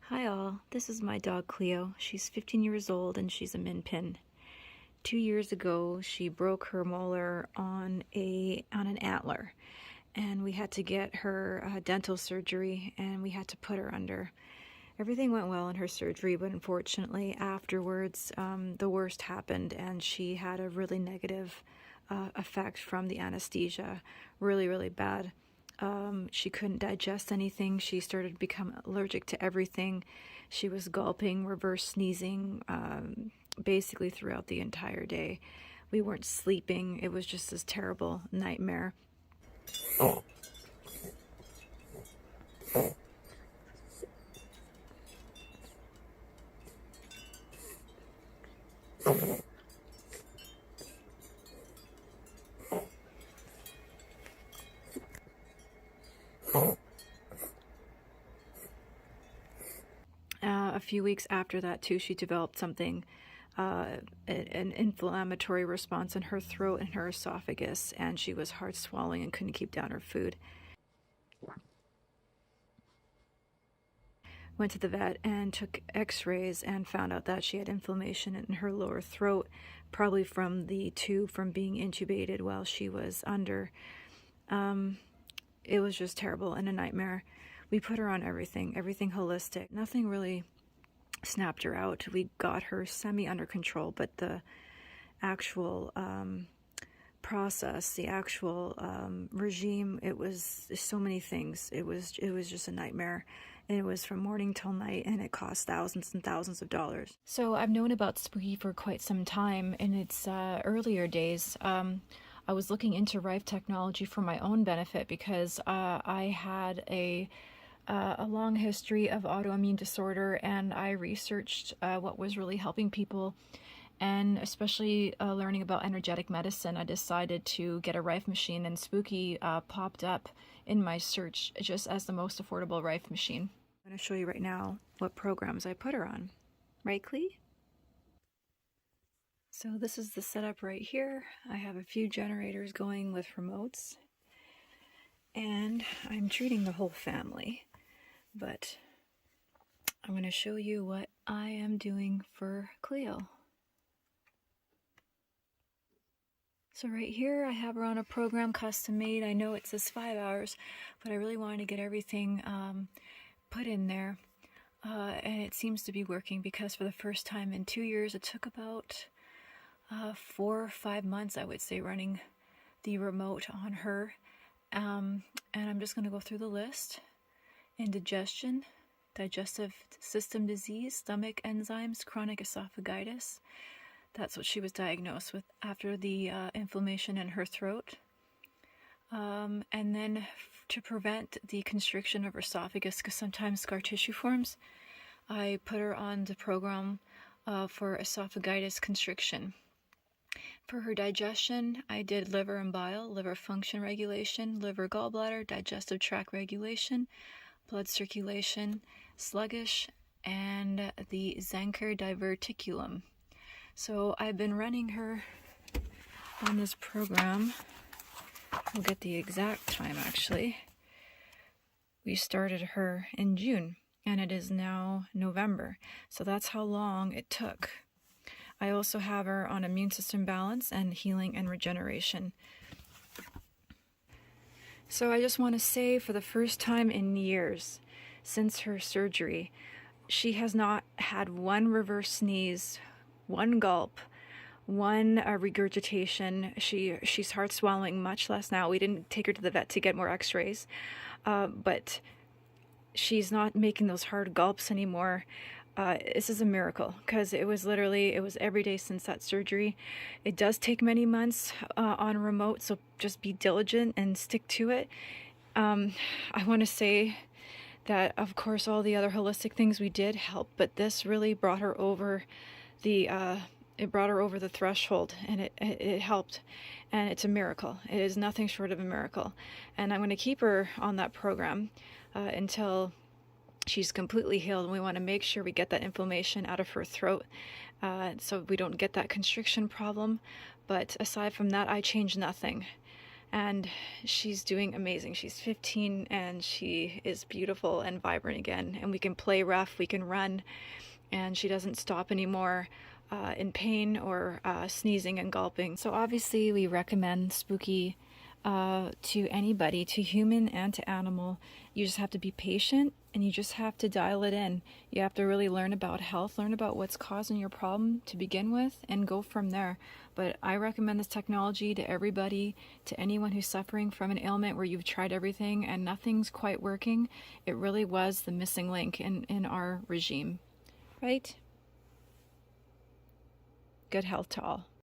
Hi all, this is my dog Cleo. She's 15 years old and she's a min pin. 2 years ago she broke her molar on an antler, and we had to get her dental surgery and we had to put her under. Everything went well in her surgery, but unfortunately afterwards the worst happened and she had a really negative effect from the anesthesia. Really bad. She couldn't digest anything. She started to become allergic to everything. She was gulping, reverse sneezing, basically throughout the entire day. We weren't sleeping. It was just this terrible nightmare. A few weeks after that too, she developed something, an inflammatory response in her throat and her esophagus, and she was hard swallowing and couldn't keep down her food. Went to the vet and took x-rays and found out that she had inflammation in her lower throat, probably from the tube from being intubated while she was under. It was just terrible and a nightmare. We put her on everything holistic. Nothing really snapped her out. We got her semi under control, but the actual process, the actual regime, it was so many things. It was just a nightmare, and it was from morning till night, and it cost thousands and thousands of dollars. So I've known about Spooky for quite some time. In its earlier days, I was looking into Rife technology for my own benefit because I had a long history of autoimmune disorder, and I researched what was really helping people, and especially learning about energetic medicine. I decided to get a Rife machine, and Spooky popped up in my search just as the most affordable Rife machine. I'm going to show you right now what programs I put her on. Right, Cleo? So this is the setup right here. I have a few generators going with remotes, and I'm treating the whole family, but I'm going to show you what I am doing for Cleo. So right here I have her on a program custom made. I know it says 5 hours, but I really wanted to get everything put in there, and it seems to be working, because for the first time in 2 years, it took about 4 or 5 months, I would say, running the remote on her. And I'm just going to go through the list. Indigestion, digestive system disease, stomach enzymes, chronic esophagitis. That's what she was diagnosed with after the inflammation in her throat. And then to prevent the constriction of her esophagus, because sometimes scar tissue forms, I put her on the program for esophagitis constriction. For her digestion, I did liver and bile, liver function regulation, liver gallbladder, digestive tract regulation, blood circulation, sluggish, and the Zenker diverticulum. So I've been running her on this program. We'll get the exact time actually. We started her in June, and it is now November. So that's how long it took. I also have her on immune system balance and healing and regeneration. So I just want to say, for the first time in years since her surgery, she has not had one reverse sneeze, one gulp, one regurgitation. She's hard swallowing much less now. We didn't take her to the vet to get more x-rays, but she's not making those hard gulps anymore. This is a miracle, because it was every day since that surgery. It does take many months on remote, so just be diligent and stick to it. I want to say that, of course, all the other holistic things we did help, but this really brought her over the threshold, and it helped, and it's a miracle. It is nothing short of a miracle, and I'm going to keep her on that program until she's completely healed, and we want to make sure we get that inflammation out of her throat so we don't get that constriction problem. But aside from that, I changed nothing. and she's doing amazing. She's 15 and she is beautiful and vibrant again, and we can play rough, we can run, and she doesn't stop anymore in pain or sneezing and gulping. So obviously we recommend Spooky to anybody, to human and to animal. You just have to be patient, and you just have to dial it in. You have to really learn about health, learn about what's causing your problem to begin with, and go from there. But I recommend this technology to everybody, to anyone who's suffering from an ailment where you've tried everything and nothing's quite working. It really was the missing link in our regime, right? Good health to all.